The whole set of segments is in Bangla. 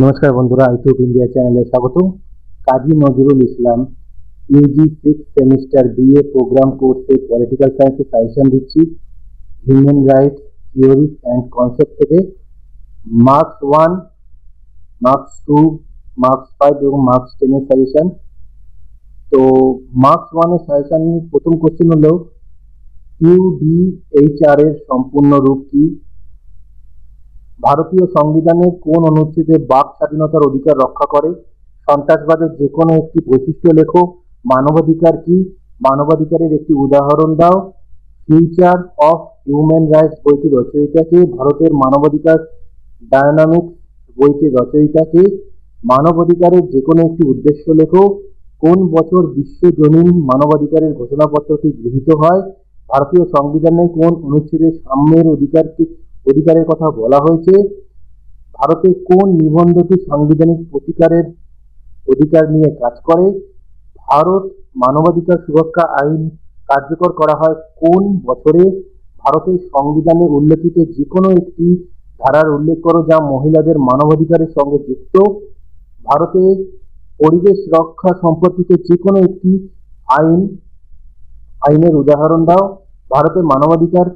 নমস্কার বন্ধুরা, ইউটিউব ইন্ডিয়া চ্যানেলে স্বাগত। Kazi Nazrul Islam Yuji 6 semester BA programme কোর্সে পলিটিক্যাল সায়েন্সে সাজেশন দিচ্ছি। Human rights theories and concept থেকে মার্কস 1, মার্কস 2, মার্কস 5 এবং মার্কস 10 এর সাজেশন। তো মার্কস 1 এর সাজেশন প্রথম কোশ্চেন হলো ইউডিএইচআর এর সম্পূর্ণ রূপ কি? ভারতীয় সংবিধানের কোন অনুচ্ছেদে বাক স্বাধীনতার অধিকার রক্ষা করে? সন্ত্রাসবাদের যে কোনো একটি বৈশিষ্ট্য লেখো। মানবাধিকার কি? মানবাধিকারের একটি উদাহরণ দাও। ফিউচার অফ হিউম্যান রাইটস বইটির রচয়িতা কে? ভারতের মানবাধিকার ডায়নামিক্স বইটির রচয়িতা কে? মানবাধিকারের যে কোনো একটি উদ্দেশ্য লেখো। কোন বছর বিশ্বজনীন মানবাধিকারের ঘোষণাপত্রটি গৃহীত হয়? ভারতীয় সংবিধানের কোন অনুচ্ছেদে সাম্যের অধিকারের কথা বলা হয়েছে? ভারতে কোন নিবন্ধটি সাংবিধানিক প্রতিকারের অধিকার নিয়ে কাজ করে? ভারত মানবাধিকার সুরক্ষা আইন কার্যকর করা হয় কোন বছরে? ভারতের সংবিধানে উল্লেখিত যে কোনো একটি ধারার উল্লেখ করো যা মহিলাদের মানবাধিকারের সঙ্গে যুক্ত। ভারতে পরিবেশ রক্ষা সম্পর্কিত যে কোনো একটি আইনের উদাহরণ দাও। ভারতে মানবাধিকার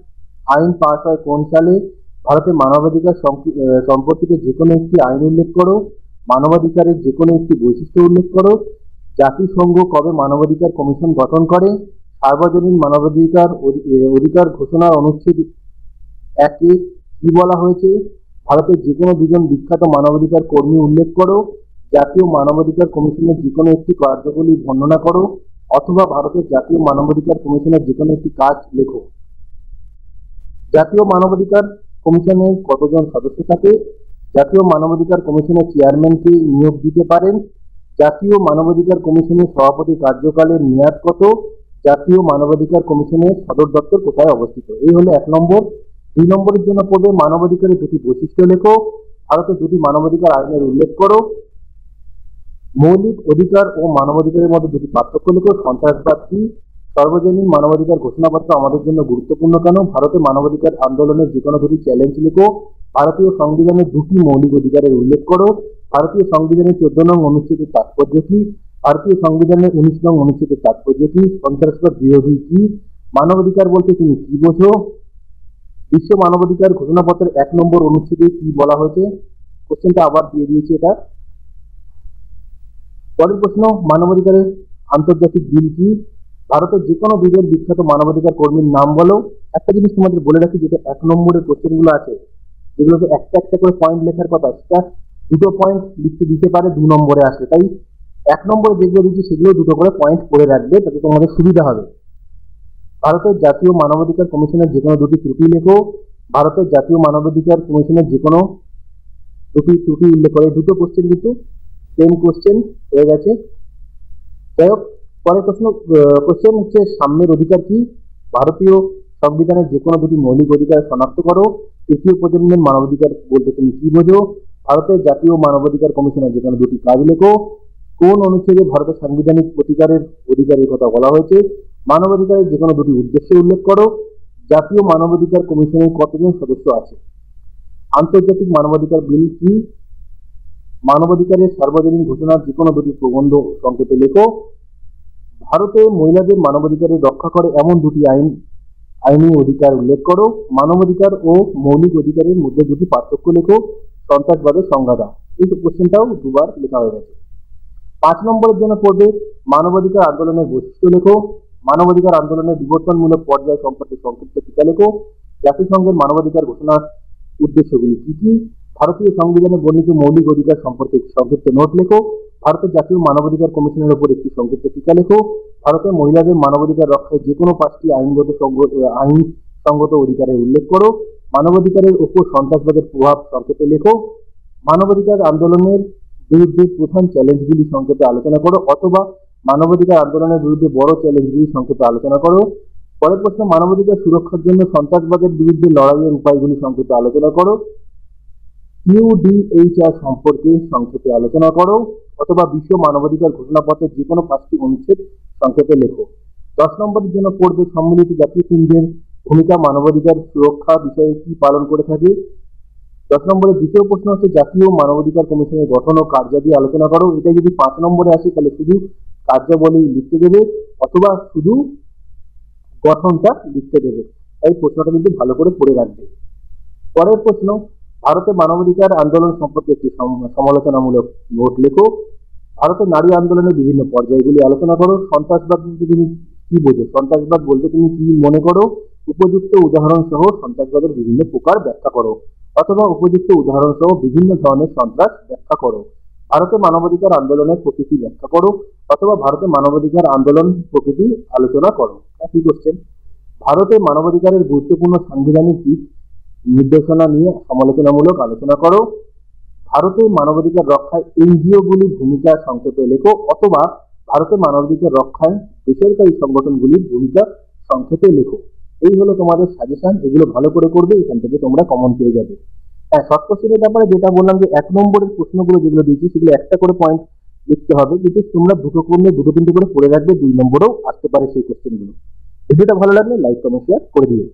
আইন পাস হয় কোন সালে? ভারতে মানবাধিকার সম্পর্কিত যে কোনো একটি আইন উল্লেখ করো। মানবাধিকারের যে কোনো একটি বৈশিষ্ট্য উল্লেখ করো। জাতিসংঘ কবে মানবাধিকার কমিশন গঠন করে? সার্বজনীন মানবাধিকার অধিকার ঘোষণার অনুচ্ছেদ 1-এ কি বলা হয়েছে? ভারতের যে কোনো দুজন বিখ্যাত মানবাধিকার কর্মী উল্লেখ করো। জাতীয় মানবাধিকার কমিশনের যে কোনো একটি কার্যাবলী বর্ণনা করো, অথবা ভারতের জাতীয় মানবাধিকার কমিশনের যে কোনো একটি কাজ লেখো। জাতীয় মানবাধিকার কমিশনের কতজন সদস্য থাকে? জাতীয় মানবাধিকার কমিশনের চেয়ারম্যানকে নিয়োগ দিতে পারেন। জাতীয় মানবাধিকার কমিশনের সভাপতি কার্যকালের মেয়াদ কত? জাতীয় মানবাধিকার কমিশনের সদর দপ্তর কোথায় অবস্থিত? এই হলো 1 নম্বর। 2 নম্বরের জন্য পড়বে মানবাধিকারের দুটি বৈশিষ্ট্য লেখো। ভারতের দুটি মানবাধিকার আইনের উল্লেখ করো। মৌলিক অধিকার ও মানবাধিকারের মধ্যে দুটি পার্থক্য লেখো। সন্ত্রাসবাদ কি? সর্বজনীন মানবাধিকার ঘোষণাপত্র আমাদের জন্য গুরুত্বপূর্ণ কেন? ভারতে মানবাধিকার আন্দোলনের যে কোনো দুটি চ্যালেঞ্জ লেখো। ভারতীয় সংবিধানের দুটি মৌলিক অধিকারের উল্লেখ করো। ভারতীয় সংবিধানের 14 নং অনুচ্ছেদের তাৎপর্য কি? ভারতীয় সংবিধানের 19 নং অনুচ্ছেদের তাৎপর্য কি? সন্ত্রাসবাদ বিরোধী কি? মানবাধিকার বলতে তুমি কি বোঝো? বিশ্ব মানবাধিকার ঘোষণাপত্রের 1 নম্বর অনুচ্ছেদে কি বলা হয়েছে? কোশ্চেনটা আবার দিয়ে দিয়েছি এটা। পরের প্রশ্ন, মানবাধিকারের আন্তর্জাতিক বিল কি? ভারতের যে কোনো দুজন বিখ্যাত মানবাধিকার কর্মীর নাম বলো। একটা জিনিস তোমাদের বলে রাখি, যেটা 1 নম্বরের কোশ্চেনগুলো আছে, যেগুলোতে একটা একটা করে পয়েন্ট লেখার কথা, সেটা দুটো পয়েন্ট লিখতে দিতে পারে 2 নম্বরে আসলে। তাই 1 নম্বরে যেগুলো দিচ্ছি সেগুলো দুটো করে পয়েন্ট করে রাখবে, তাতে তোমাদের সুবিধা হবে। ভারতের জাতীয় মানবাধিকার কমিশনের যে কোনো দুটি ত্রুটি লেখো। ভারতের জাতীয় মানবাধিকার কমিশনের যে কোনো দুটি ত্রুটি উল্লেখ করে। দুটো কোশ্চেন কিন্তু সেম কোশ্চেন হয়ে গেছে। যাই হোক, পরের কোশ্চেন হচ্ছে সাম্যের অধিকার কি? ভারতীয় সংবিধানের যে কোনো দুটি মৌলিক অধিকার শনাক্ত করো। তৃতীয় প্রজন্মের মানবাধিকার বলতে তুমি কি বোঝো? ভারতের জাতীয় মানবাধিকার কমিশনের যে কোনো দুটি কাজ লেখো। কোন অনুচ্ছেদে ভারতের সাংবিধানিক অধিকারের কথা বলা হয়েছে? মানবাধিকারের যে কোনো দুটি উদ্দেশ্য উল্লেখ করো। জাতীয় মানবাধিকার কমিশনের কতজন সদস্য আছে? আন্তর্জাতিক মানবাধিকার বিল কি? মানবাধিকারের সার্বজনীন ঘোষণার যে কোনো দুটি প্রবন্ধ সংক্ষেপে লেখো। ভারতে মহিলাদের মানবাধিকারের রক্ষা করে এমন দুটি আইনি অধিকার উল্লেখ করো। মানবাধিকার ও মৌলিক অধিকারের মধ্যে দুটি পার্থক্য লেখো। সন্ত্রাসবাদের সংজ্ঞা দাও। এই কোশ্চেনটাও দুবার লেখা হয়ে গেছে। 5 নম্বরের জন্য পড়বে মানবাধিকার আন্দোলনের বৈশিষ্ট্য লেখো। মানবাধিকার আন্দোলনের বিবর্তনমূলক পর্যায় সম্পর্কে সংক্ষিপ্ত টিকা লেখো। জাতিসংঘের মানবাধিকার ঘোষণার উদ্দেশ্যগুলি কি কি? ভারতীয় সংবিধানে বর্ণিত মৌলিক অধিকার সম্পর্কে সংক্ষিপ্ত নোট লেখো। ভারতের জাতীয় মানবাধিকার কমিশনের উপর একটি সংক্ষিপ্ত টিকা লেখো। ভারতের মহিলাদের মানবাধিকার রক্ষায় যে কোনো 5টি আইনসঙ্গত অধিকারের উল্লেখ করো। মানবাধিকারের উপর সন্ত্রাসবাদের প্রভাব সংক্ষেপে লেখো। মানবাধিকার আন্দোলনের বিরুদ্ধে প্রধান চ্যালেঞ্জগুলি সংক্ষেপে আলোচনা করো, অথবা মানবাধিকার আন্দোলনের বিরুদ্ধে বড় চ্যালেঞ্জগুলি সংক্ষেপে আলোচনা করো। পরের প্রশ্ন, মানবাধিকার সুরক্ষার জন্য সন্ত্রাসবাদের বিরুদ্ধে লড়াইয়ের উপায়গুলি সংক্ষেপে আলোচনা করো। ইউডিএইচআর সম্পর্কে সংক্ষেপে আলোচনা করো, অথবা বিশ্ব মানবাধিকার ঘোষণাপত্রের যে কোনো 5টি অনুচ্ছেদ সংক্ষেপে লেখো। 10 নম্বরের জন্য পড়বে সম্মিলিত জাতিসংঘের ভূমিকা মানবাধিকার সুরক্ষা বিষয়ে কি পালন করে থাকে? 10 নম্বরের দ্বিতীয় প্রশ্ন হচ্ছে জাতীয় মানবাধিকার কমিশনের গঠন ও কার্যাদি আলোচনা করো। এটা যদি 5 নম্বরে আসে তাহলে শুধু কার্যাবলী লিখতে দেবে অথবা শুধু গঠনটা লিখতে দেবে। এই প্রশ্নটা কিন্তু ভালো করে পড়ে রাখবে। পরের প্রশ্ন, ভারতে মানবাধিকার আন্দোলন সম্পর্কে একটি সমালোচনামূলক নোট লেখো। ভারতের নারী আন্দোলনের বিভিন্ন পর্যায়গুলি আলোচনা করো। সন্ত্রাসবাদ বলতে তুমি কি বোঝো? সন্ত্রাসবাদ বলতে তুমি কি মনে করো? উপযুক্ত উদাহরণ সহ সন্ত্রাসবাদের বিভিন্ন প্রকার ব্যাখ্যা করো, অথবা উপযুক্ত উদাহরণ সহ বিভিন্ন ধরনের সন্ত্রাস ব্যাখ্যা করো। ভারতে মানবাধিকার আন্দোলনের প্রকৃতি ব্যাখ্যা করো, অথবা ভারতে মানবাধিকার আন্দোলন প্রকৃতি আলোচনা করো। একই কোশ্চেন। ভারতে মানবাধিকারের গুরুত্বপূর্ণ সাংবিধানিক দিক নির্দেশনা নিয়ে সমালোচনামূলক আলোচনা করো। ভারতে মানবাধিকার রক্ষায় এনজিও গুলির ভূমিকা সংক্ষেপে লেখো, অথবা ভারতে মানবাধিকার রক্ষায় বেসরকারি সংগঠনগুলির ভূমিকা সংক্ষেপে লেখো। এই হলো তোমাদের সাজেশন, এগুলো ভালো করে করবে, এখান থেকে তোমরা কমন পেয়ে যাবে। হ্যাঁ, শর্ট কোশ্চেনের ব্যাপারে যেটা বললাম যে 1 নম্বরের প্রশ্নগুলো যেগুলো দিয়েছি সেগুলো একটা করে পয়েন্ট লিখতে হবে, কিন্তু তোমরা দুটো করলে দুটো তিনটে করে পড়ে রাখবে, 2 নম্বরেও আসতে পারে সেই কোশ্চেনগুলো। ভিডিওটা ভালো লাগলে লাইক কমেন্ট শেয়ার করে দিও।